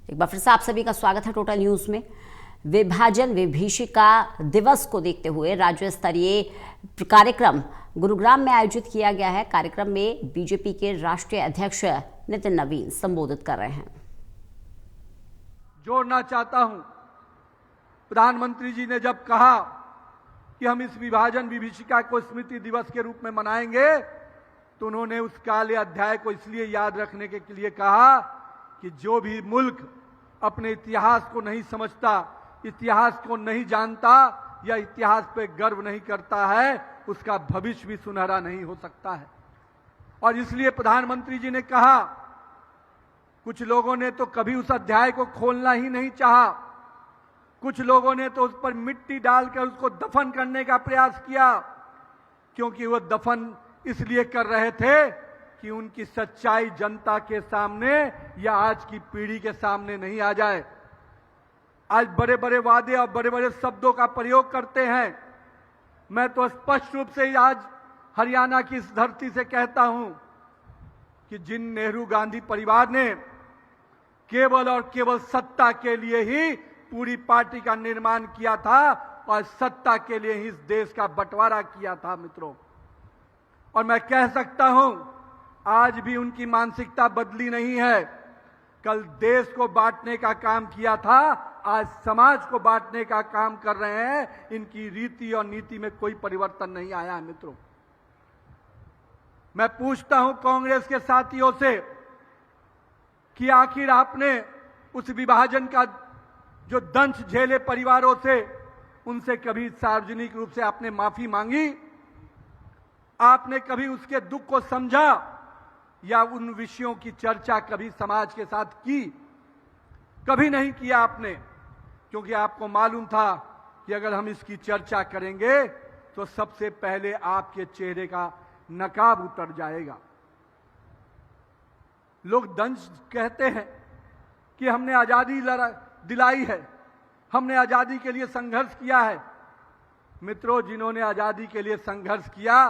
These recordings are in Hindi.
एक बार फिर से आप सभी का स्वागत है टोटल न्यूज में। विभाजन विभीषिका दिवस को देखते हुए राज्य स्तरीय कार्यक्रम गुरुग्राम में आयोजित किया गया है। कार्यक्रम में बीजेपी के राष्ट्रीय अध्यक्ष नितिन नवीन संबोधित कर रहे हैं। जोड़ना चाहता हूं, प्रधानमंत्री जी ने जब कहा कि हम इस विभाजन विभीषिका को स्मृति दिवस के रूप में मनाएंगे, तो उन्होंने उस काले अध्याय को इसलिए याद रखने के लिए कहा कि जो भी मुल्क अपने इतिहास को नहीं समझता, इतिहास को नहीं जानता या इतिहास पे गर्व नहीं करता है, उसका भविष्य भी सुनहरा नहीं हो सकता है। और इसलिए प्रधानमंत्री जी ने कहा, कुछ लोगों ने तो कभी उस अध्याय को खोलना ही नहीं चाहा, कुछ लोगों ने तो उस पर मिट्टी डालकर उसको दफन करने का प्रयास किया, क्योंकि वो दफन इसलिए कर रहे थे कि उनकी सच्चाई जनता के सामने या आज की पीढ़ी के सामने नहीं आ जाए। आज बड़े बड़े वादे और बड़े बड़े शब्दों का प्रयोग करते हैं। मैं तो स्पष्ट रूप से आज हरियाणा की इस धरती से कहता हूं कि जिन नेहरू गांधी परिवार ने केवल और केवल सत्ता के लिए ही पूरी पार्टी का निर्माण किया था और सत्ता के लिए ही इस देश का बंटवारा किया था मित्रों, और मैं कह सकता हूं आज भी उनकी मानसिकता बदली नहीं है। कल देश को बांटने का काम किया था, आज समाज को बांटने का काम कर रहे हैं। इनकी रीति और नीति में कोई परिवर्तन नहीं आया है मित्रों। मैं पूछता हूं कांग्रेस के साथियों से कि आखिर आपने उस विभाजन का जो दंश झेले परिवारों से, उनसे कभी सार्वजनिक रूप से आपने माफी मांगी? आपने कभी उसके दुख को समझा या उन विषयों की चर्चा कभी समाज के साथ की? कभी नहीं किया आपने, क्योंकि आपको मालूम था कि अगर हम इसकी चर्चा करेंगे तो सबसे पहले आपके चेहरे का नकाब उतर जाएगा। लोग दंश कहते हैं कि हमने आजादी दिलाई है, हमने आजादी के लिए संघर्ष किया है। मित्रों, जिन्होंने आजादी के लिए संघर्ष किया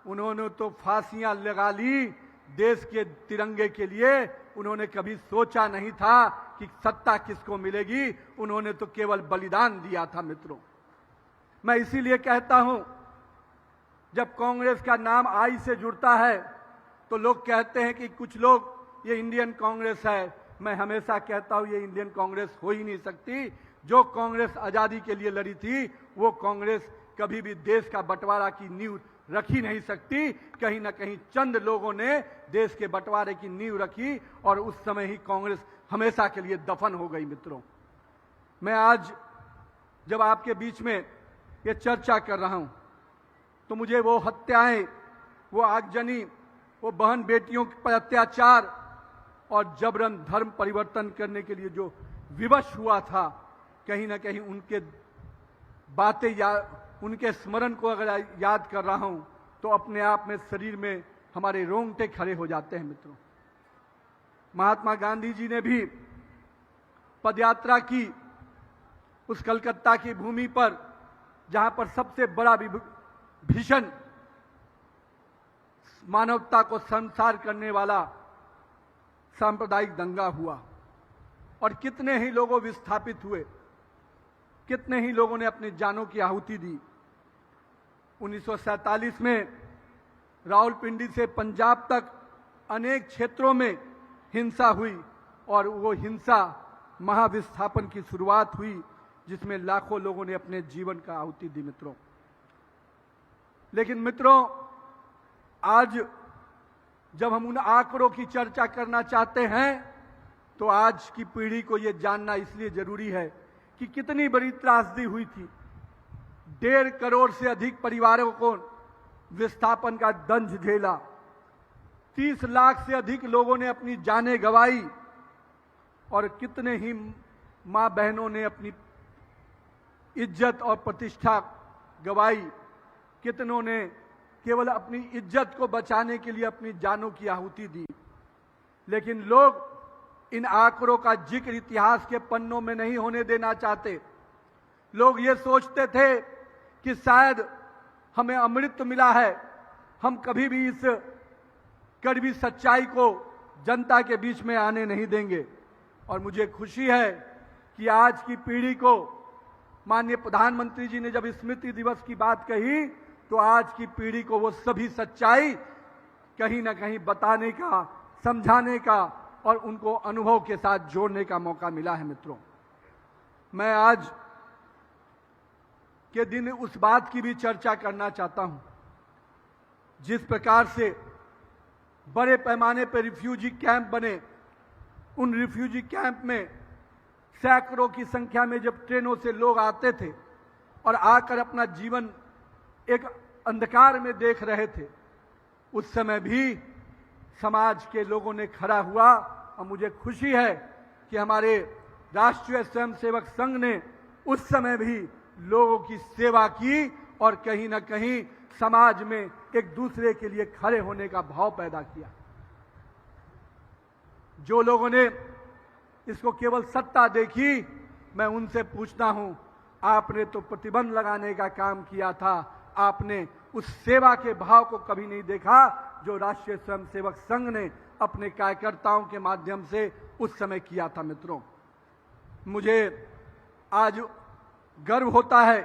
उन्होंने तो फांसियां लगा ली देश के तिरंगे के लिए। उन्होंने कभी सोचा नहीं था कि सत्ता किसको मिलेगी, उन्होंने तो केवल बलिदान दिया था मित्रों। मैं इसीलिए कहता हूं, जब कांग्रेस का नाम आई से जुड़ता है तो लोग कहते हैं कि कुछ लोग ये इंडियन कांग्रेस है। मैं हमेशा कहता हूं ये इंडियन कांग्रेस हो ही नहीं सकती। जो कांग्रेस आजादी के लिए लड़ी थी वो कांग्रेस कभी भी देश का बंटवारा की नींव रख ही नहीं सकती। कहीं ना कहीं चंद लोगों ने देश के बंटवारे की नींव रखी और उस समय ही कांग्रेस हमेशा के लिए दफन हो गई मित्रों। मैं आज जब आपके बीच में ये चर्चा कर रहा हूं तो मुझे वो हत्याएं, वो आगजनी, वो बहन बेटियों पर अत्याचार और जबरन धर्म परिवर्तन करने के लिए जो विवश हुआ था, कहीं ना कहीं उनके बातें या उनके स्मरण को अगर याद कर रहा हूं तो अपने आप में शरीर में हमारे रोंगटे खड़े हो जाते हैं मित्रों। महात्मा गांधी जी ने भी पदयात्रा की उस कलकत्ता की भूमि पर जहां पर सबसे बड़ा भीषण मानवता को संसार करने वाला सांप्रदायिक दंगा हुआ और कितने ही लोगों विस्थापित हुए, कितने ही लोगों ने अपनी जानों की आहुति दी। 1947 में रावलपिंडी से पंजाब तक अनेक क्षेत्रों में हिंसा हुई और वो हिंसा महाविस्थापन की शुरुआत हुई जिसमें लाखों लोगों ने अपने जीवन का आहुति दी मित्रों। लेकिन मित्रों, आज जब हम उन आंकड़ों की चर्चा करना चाहते हैं तो आज की पीढ़ी को यह जानना इसलिए जरूरी है कि कितनी बड़ी त्रासदी हुई थी। 1.5 करोड़ से अधिक परिवारों को विस्थापन का दंश झेला, 30 लाख से अधिक लोगों ने अपनी जानें गंवाई और कितने ही मां बहनों ने अपनी इज्जत और प्रतिष्ठा गंवाई। कितनों ने केवल अपनी इज्जत को बचाने के लिए अपनी जानों की आहुति दी। लेकिन लोग इन आंकड़ों का जिक्र इतिहास के पन्नों में नहीं होने देना चाहते। लोग ये सोचते थे कि शायद हमें अमृत मिला है, हम कभी भी इस कड़वी सच्चाई को जनता के बीच में आने नहीं देंगे। और मुझे खुशी है कि आज की पीढ़ी को माननीय प्रधानमंत्री जी ने जब स्मृति दिवस की बात कही तो आज की पीढ़ी को वो सभी सच्चाई कहीं ना कहीं बताने का, समझाने का और उनको अनुभव के साथ जोड़ने का मौका मिला है। मित्रों, मैं आज के दिन उस बात की भी चर्चा करना चाहता हूं, जिस प्रकार से बड़े पैमाने पर रिफ्यूजी कैंप बने, उन रिफ्यूजी कैंप में सैकड़ों की संख्या में जब ट्रेनों से लोग आते थे और आकर अपना जीवन एक अंधकार में देख रहे थे, उस समय भी समाज के लोगों ने खड़ा हुआ। और मुझे खुशी है कि हमारे राष्ट्रीय स्वयंसेवक संघ ने उस समय भी लोगों की सेवा की और कहीं ना कहीं समाज में एक दूसरे के लिए खड़े होने का भाव पैदा किया। जो लोगों ने इसको केवल सत्ता देखी, मैं उनसे पूछता हूं, आपने तो प्रतिबंध लगाने का काम किया था, आपने उस सेवा के भाव को कभी नहीं देखा जो राष्ट्रीय स्वयंसेवक संघ ने अपने कार्यकर्ताओं के माध्यम से उस समय किया था। मित्रों, मुझे आज गर्व होता है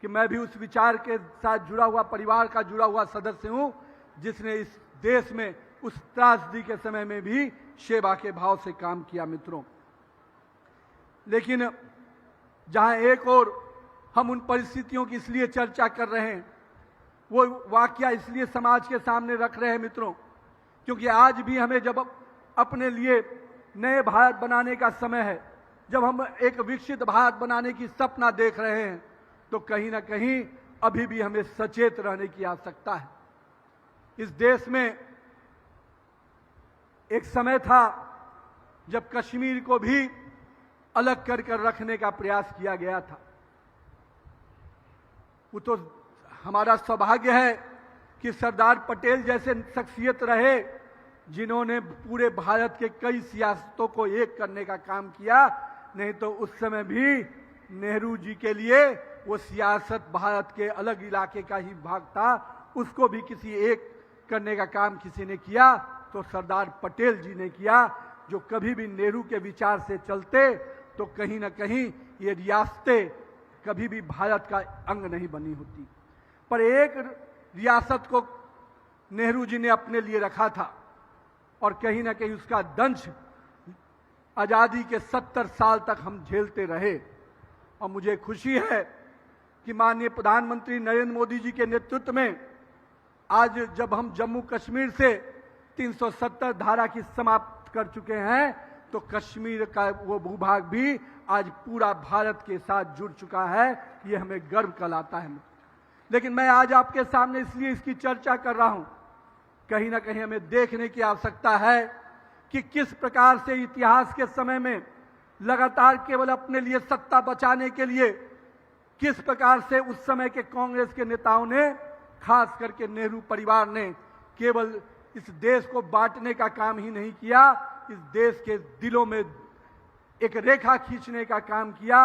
कि मैं भी उस विचार के साथ जुड़ा हुआ, परिवार का जुड़ा हुआ सदस्य हूं, जिसने इस देश में उस त्रासदी के समय में भी सेवा के भाव से काम किया। मित्रों, लेकिन जहां एक और हम उन परिस्थितियों की इसलिए चर्चा कर रहे हैं, वो वाकया इसलिए समाज के सामने रख रहे हैं मित्रों, क्योंकि आज भी हमें जब अपने लिए नए भारत बनाने का समय है, जब हम एक विकसित भारत बनाने की सपना देख रहे हैं, तो कहीं ना कहीं अभी भी हमें सचेत रहने की आवश्यकता है। इस देश में एक समय था जब कश्मीर को भी अलग कर रखने का प्रयास किया गया था। वो तो हमारा सौभाग्य है कि सरदार पटेल जैसे शख्सियत रहे जिन्होंने पूरे भारत के कई सियासतों को एक करने का काम किया, नहीं तो उस समय भी नेहरू जी के लिए वो सियासत भारत के अलग इलाके का ही भाग था, उसको भी किसी एक करने का काम किसी ने किया तो सरदार पटेल जी ने किया, जो कभी भी नेहरू के विचार से चलते तो कहीं ना कहीं ये रियासतें कभी भी भारत का अंग नहीं बनी होती। पर एक रियासत को नेहरू जी ने अपने लिए रखा था और कहीं ना कहीं उसका दंश आजादी के 70 साल तक हम झेलते रहे। और मुझे खुशी है कि माननीय प्रधानमंत्री नरेंद्र मोदी जी के नेतृत्व में आज जब हम जम्मू कश्मीर से 370 धारा की समाप्त कर चुके हैं, तो कश्मीर का वो भूभाग भी आज पूरा भारत के साथ जुड़ चुका है। ये हमें गर्व कराता है। लेकिन मैं आज आपके सामने इसलिए इसकी चर्चा कर रहा हूं, कहीं ना कहीं हमें देखने की आवश्यकता है कि किस प्रकार से इतिहास के समय में लगातार केवल अपने लिए सत्ता बचाने के लिए किस प्रकार से उस समय के कांग्रेस के नेताओं ने, खास करके नेहरू परिवार ने, केवल इस देश को बांटने का काम ही नहीं किया, इस देश के दिलों में एक रेखा खींचने का काम किया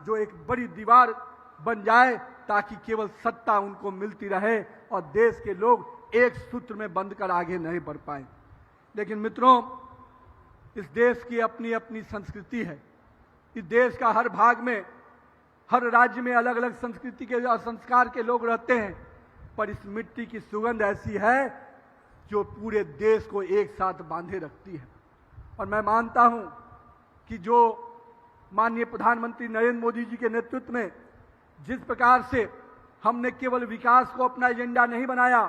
जो एक बड़ी दीवार बन जाए, ताकि केवल सत्ता उनको मिलती रहे और देश के लोग एक सूत्र में बंध कर आगे नहीं बढ़ पाए। लेकिन मित्रों, इस देश की अपनी अपनी संस्कृति है। इस देश का हर भाग में, हर राज्य में अलग अलग संस्कृति के और संस्कार के लोग रहते हैं, पर इस मिट्टी की सुगंध ऐसी है जो पूरे देश को एक साथ बांधे रखती है। और मैं मानता हूं कि जो माननीय प्रधानमंत्री नरेंद्र मोदी जी के नेतृत्व में जिस प्रकार से हमने केवल विकास को अपना एजेंडा नहीं बनाया,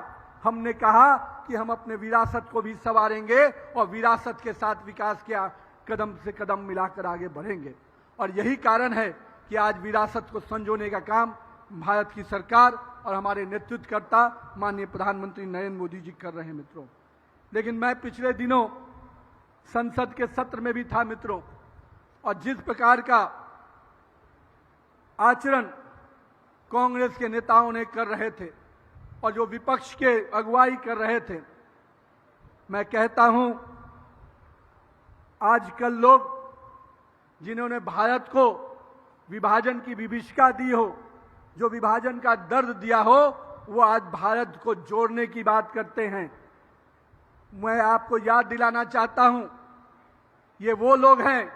हमने कहा कि हम अपने विरासत को भी संवारेंगे और विरासत के साथ विकास के कदम से कदम मिलाकर आगे बढ़ेंगे। और यही कारण है कि आज विरासत को संजोने का काम भारत की सरकार और हमारे नेतृत्वकर्ता माननीय प्रधानमंत्री नरेंद्र मोदी जी कर रहे हैं। मित्रों, लेकिन मैं पिछले दिनों संसद के सत्र में भी था मित्रों, और जिस प्रकार का आचरण कांग्रेस के नेताओं ने कर रहे थे और जो विपक्ष के अगुवाई कर रहे थे, मैं कहता हूं आजकल लोग जिन्होंने भारत को विभाजन की विभीषिका दी हो, जो विभाजन का दर्द दिया हो, वो आज भारत को जोड़ने की बात करते हैं। मैं आपको याद दिलाना चाहता हूं, ये वो लोग हैं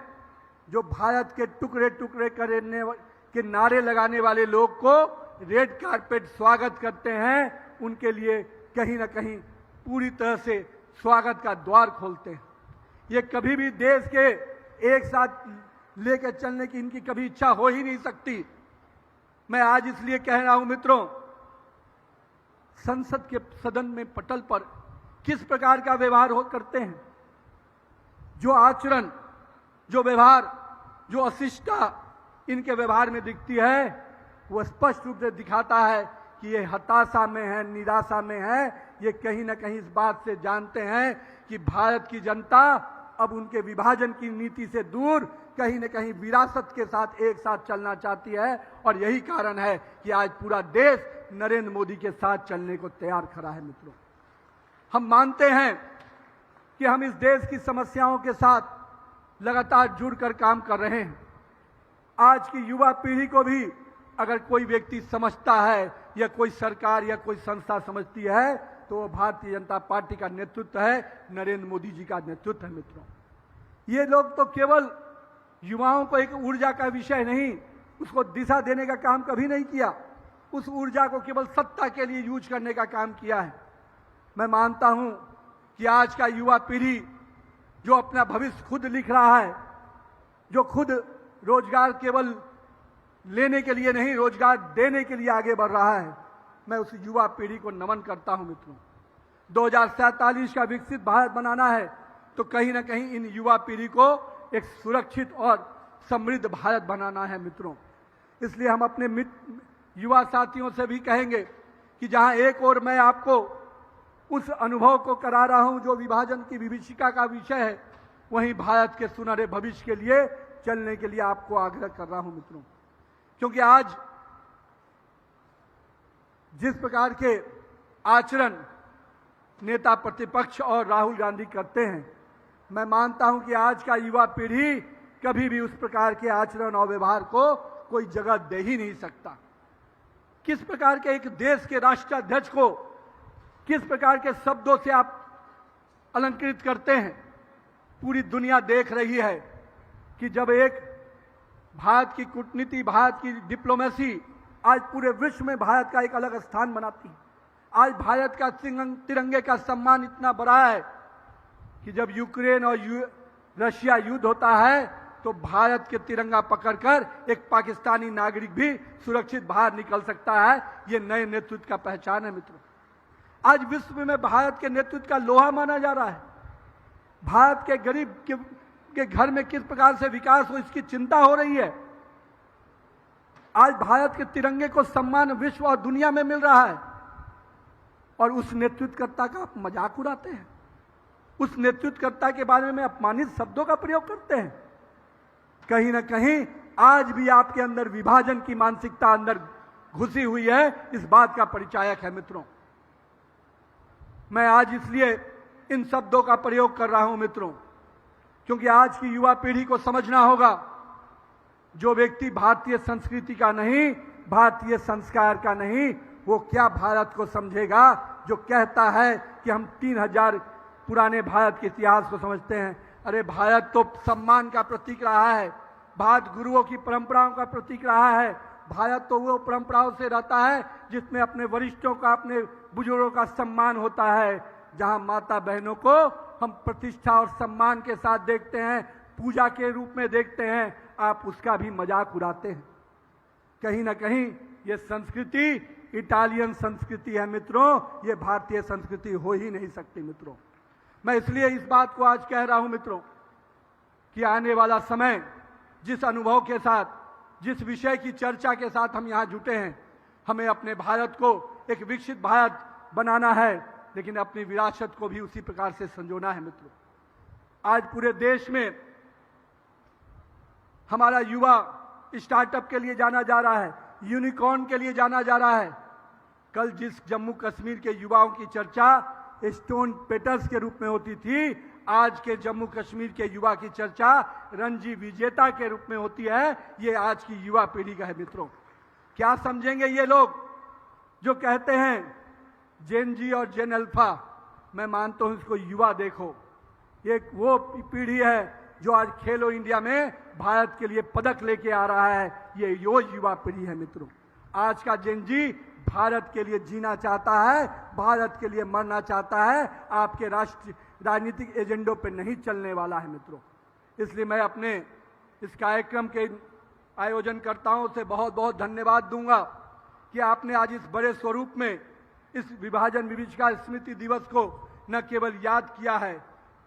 जो भारत के टुकड़े टुकड़े करने के नारे लगाने वाले लोग को रेड कारपेट स्वागत करते हैं, उनके लिए कहीं ना कहीं पूरी तरह से स्वागत का द्वार खोलते हैं। ये कभी भी देश के एक साथ लेकर चलने की इनकी कभी इच्छा हो ही नहीं सकती। मैं आज इसलिए कह रहा हूं मित्रों, संसद के सदन में पटल पर किस प्रकार का व्यवहार करते हैं, जो आचरण, जो व्यवहार, जो अशिष्टता इनके व्यवहार में दिखती है, वो स्पष्ट रूप से दिखाता है कि ये हताशा में है, निराशा में है। ये कहीं ना कहीं इस बात से जानते हैं कि भारत की जनता अब उनके विभाजन की नीति से दूर कहीं न कहीं विरासत के साथ एक साथ चलना चाहती है। और यही कारण है कि आज पूरा देश नरेंद्र मोदी के साथ चलने को तैयार खड़ा है। मित्रों, हम मानते हैं कि हम इस देश की समस्याओं के साथ लगातार जुड़कर काम कर रहे हैं। आज की युवा पीढ़ी को भी अगर कोई व्यक्ति समझता है या कोई सरकार या कोई संस्था समझती है तो वो भारतीय जनता पार्टी का नेतृत्व है, नरेंद्र मोदी जी का नेतृत्व है। मित्रों, ये लोग तो केवल युवाओं को एक ऊर्जा का विषय नहीं, उसको दिशा देने का काम कभी नहीं किया। उस ऊर्जा को केवल सत्ता के लिए यूज करने का काम किया है। मैं मानता हूं कि आज का युवा पीढ़ी जो अपना भविष्य खुद लिख रहा है, जो खुद रोजगार केवल लेने के लिए नहीं, रोजगार देने के लिए आगे बढ़ रहा है, मैं उस युवा पीढ़ी को नमन करता हूं। मित्रों, 2047 का विकसित भारत बनाना है तो कहीं ना कहीं इन युवा पीढ़ी को एक सुरक्षित और समृद्ध भारत बनाना है। मित्रों, इसलिए हम अपने युवा साथियों से भी कहेंगे कि जहां एक और मैं आपको उस अनुभव को करा रहा हूं जो विभाजन की विभीषिका का विषय है, वहीं भारत के सुनहरे भविष्य के लिए चलने के लिए आपको आग्रह कर रहा हूं। मित्रों, क्योंकि आज जिस प्रकार के आचरण नेता प्रतिपक्ष और राहुल गांधी करते हैं, मैं मानता हूं कि आज का युवा पीढ़ी कभी भी उस प्रकार के आचरण और व्यवहार को कोई जगह दे ही नहीं सकता। किस प्रकार के एक देश के राष्ट्राध्यक्ष को किस प्रकार के शब्दों से आप अलंकृत करते हैं, पूरी दुनिया देख रही है कि जब एक भारत की कूटनीति, भारत की डिप्लोमेसी आज पूरे विश्व में भारत का एक अलग स्थान बनाती है। आज भारत का तिरंगे का सम्मान इतना बड़ा है कि जब यूक्रेन और रशिया युद्ध होता है तो भारत के तिरंगा पकड़कर एक पाकिस्तानी नागरिक भी सुरक्षित बाहर निकल सकता है। ये नए नेतृत्व का पहचान है। मित्रों, आज विश्व में भारत के नेतृत्व का लोहा माना जा रहा है। भारत के गरीब के घर में किस प्रकार से विकास हो, इसकी चिंता हो रही है। आज भारत के तिरंगे को सम्मान विश्व और दुनिया में मिल रहा है और उस नेतृत्वकर्ता का आप मजाक उड़ाते हैं, उस नेतृत्वकर्ता के बारे में अपमानित शब्दों का प्रयोग करते हैं। कहीं ना कहीं आज भी आपके अंदर विभाजन की मानसिकता अंदर घुसी हुई है, इस बात का परिचायक है। मित्रों, मैं आज इसलिए इन शब्दों का प्रयोग कर रहा हूं मित्रों, क्योंकि आज की युवा पीढ़ी को समझना होगा, जो व्यक्ति भारतीय संस्कृति का नहीं, भारतीय संस्कार का नहीं, वो क्या भारत को समझेगा। जो कहता है कि हम 3000 पुराने भारत के इतिहास को समझते हैं। अरे भारत तो सम्मान का प्रतीक रहा है, भारत गुरुओं की परंपराओं का प्रतीक रहा है। भारत तो वो परंपराओं से रहता है जिसमें अपने वरिष्ठों का, अपने बुजुर्गों का सम्मान होता है, जहां माता बहनों को हम प्रतिष्ठा और सम्मान के साथ देखते हैं, पूजा के रूप में देखते हैं। आप उसका भी मजाक उड़ाते हैं। कहीं ना कहीं ये संस्कृति इटालियन संस्कृति है मित्रों, ये भारतीय संस्कृति हो ही नहीं सकती। मित्रों, मैं इसलिए इस बात को आज कह रहा हूं मित्रों कि आने वाला समय जिस अनुभव के साथ, जिस विषय की चर्चा के साथ हम यहां जुटे हैं, हमें अपने भारत को एक विकसित भारत बनाना है, लेकिन अपनी विरासत को भी उसी प्रकार से संजोना है। मित्रों, आज पूरे देश में हमारा युवा स्टार्टअप के लिए जाना जा रहा है, यूनिकॉर्न के लिए जाना जा रहा है। कल जिस जम्मू कश्मीर के युवाओं की चर्चा स्टोन पेटर्स के रूप में होती थी, आज के जम्मू कश्मीर के युवा की चर्चा रणजी विजेता के रूप में होती है। ये आज की युवा पीढ़ी का है। मित्रों, क्या समझेंगे ये लोग जो कहते हैं जेन जी और जेन अल्फा? मैं मानता हूं इसको युवा देखो, एक वो पीढ़ी है जो आज खेलो इंडिया में भारत के लिए पदक लेके आ रहा है, ये युवा पीढ़ी है मित्रों। आज का जेन जी भारत के लिए जीना चाहता है, भारत के लिए मरना चाहता है, आपके राजनीतिक एजेंडों पे नहीं चलने वाला है मित्रों। इसलिए मैं अपने इस कार्यक्रम के आयोजनकर्ताओं से बहुत बहुत धन्यवाद दूंगा कि आपने आज इस बड़े स्वरूप में इस विभाजन विभीषिका स्मृति दिवस को न केवल याद किया है,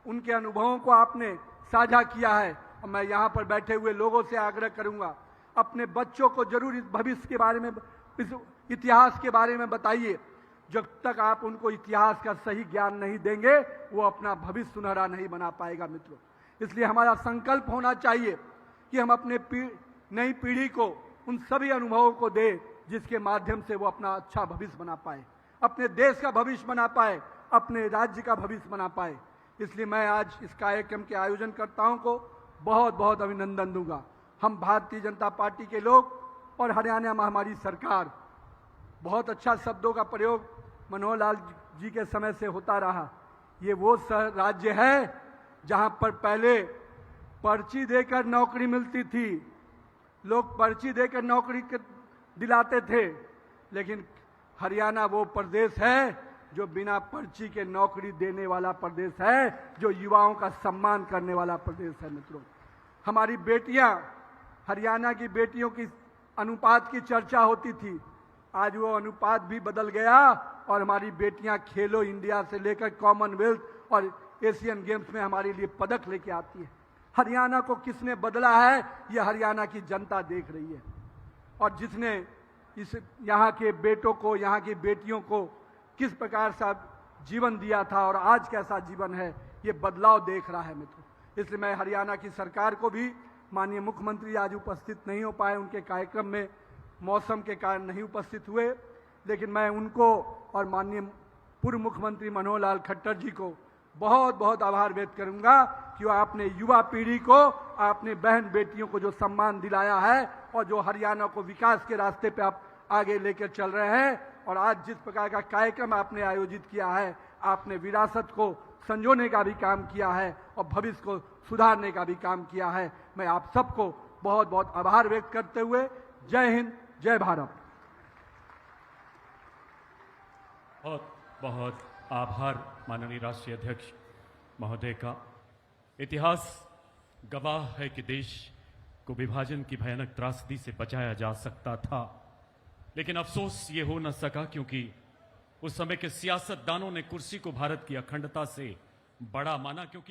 उनके अनुभवों को आपने साझा किया है। और मैं यहाँ पर बैठे हुए लोगों से आग्रह करूंगा, अपने बच्चों को जरूर इस भविष्य के बारे में, इस इतिहास के बारे में बताइए। जब तक आप उनको इतिहास का सही ज्ञान नहीं देंगे, वो अपना भविष्य सुनहरा नहीं बना पाएगा मित्रों। इसलिए हमारा संकल्प होना चाहिए कि हम अपने नई पीढ़ी को उन सभी अनुभवों को दें जिसके माध्यम से वो अपना अच्छा भविष्य बना पाए, अपने देश का भविष्य बना पाए, अपने राज्य का भविष्य बना पाए। इसलिए मैं आज इस कार्यक्रम के आयोजनकर्ताओं को बहुत बहुत अभिनंदन दूंगा। हम भारतीय जनता पार्टी के लोग और हरियाणा में हमारी सरकार, बहुत अच्छा शब्दों का प्रयोग मनोहर लाल जी के समय से होता रहा। ये वो राज्य है जहां पर पहले पर्ची देकर नौकरी मिलती थी, लोग पर्ची देकर नौकरी दिलाते थे, लेकिन हरियाणा वो प्रदेश है जो बिना पर्ची के नौकरी देने वाला प्रदेश है, जो युवाओं का सम्मान करने वाला प्रदेश है मित्रों। हमारी बेटियां, हरियाणा की बेटियों की अनुपात की चर्चा होती थी, आज वो अनुपात भी बदल गया और हमारी बेटियां खेलो इंडिया से लेकर कॉमनवेल्थ और एशियन गेम्स में हमारे लिए पदक लेके आती है। हरियाणा को किसने बदला है, ये हरियाणा की जनता देख रही है। और जिसने इस यहाँ के बेटों को, यहाँ की बेटियों को किस प्रकार से जीवन दिया था और आज कैसा जीवन है, ये बदलाव देख रहा है मित्रों। इसलिए मैं हरियाणा की सरकार को भी, माननीय मुख्यमंत्री आज उपस्थित नहीं हो पाए, उनके कार्यक्रम में मौसम के कारण नहीं उपस्थित हुए, लेकिन मैं उनको और माननीय पूर्व मुख्यमंत्री मनोहर लाल खट्टर जी को बहुत बहुत आभार व्यक्त करूंगा कि वो आपने युवा पीढ़ी को, आपने बहन बेटियों को जो सम्मान दिलाया है और जो हरियाणा को विकास के रास्ते पे आप आगे लेकर चल रहे हैं। और आज जिस प्रकार का कार्यक्रम आपने आयोजित किया है, आपने विरासत को संजोने का भी काम किया है और भविष्य को सुधारने का भी काम किया है। मैं आप सबको बहुत बहुत आभार व्यक्त करते हुए जय हिंद, जय भारत। बहुत बहुत आभार माननीय राष्ट्रीय अध्यक्ष महोदय का। इतिहास गवाह है कि देश को विभाजन की भयानक त्रासदी से बचाया जा सकता था, लेकिन अफसोस ये हो न सका क्योंकि उस समय के सियासतदानों ने कुर्सी को भारत की अखंडता से बड़ा माना, क्योंकि